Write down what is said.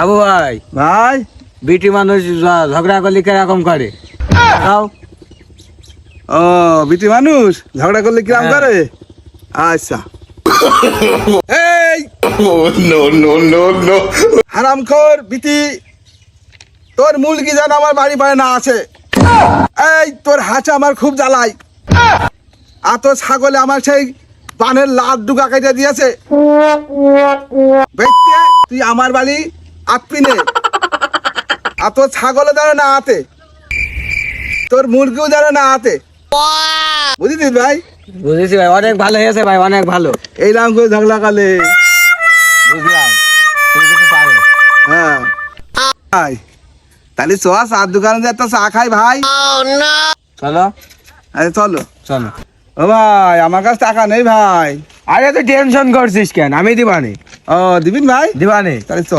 বাবু ভাই ভাই বিটি মানুষ ঝগড়া করলে কিরকম করে? তাও ও বিটি মানুষ ঝগড়া করলে কিরাম হ্যাঁ। করে? আচ্ছা এই হারামখোর বিটি, তোর মুলকি যেন আমার বাড়ি পায় না আছে। এই তোর হাঁচা আমার খুব জ্বালাই, আর তোর ছাগলে আমার সেই পানের লাড্ডু কাকাইটা দিয়েছে। বেচতে তুই আমার বাড়ি আটপি নে, আর তোর ছাগলে যেন না আতে, তোর মুরগিও যেন না আতে, বুঝলি ভাই? বুঝেছি ভাই, অনেক ভালো হয়েছে ভাই, অনেক ভালো। এই নাম করে ঝগড়া কালে। বুঝলাম, তুমি কিছু পারো। হ্যাঁ ভাই, তাহলে চ চার দোকানে যে একটা চা খাই ভাই। চলো আরে চলো। চলো। ও ভাই আমার কাছে টাকা নেই ভাই। আরে তুই টেনশন করছিস কেন, আমি দিবানি। ও দিবিন ভাই, দিবানি। তাহলে চ।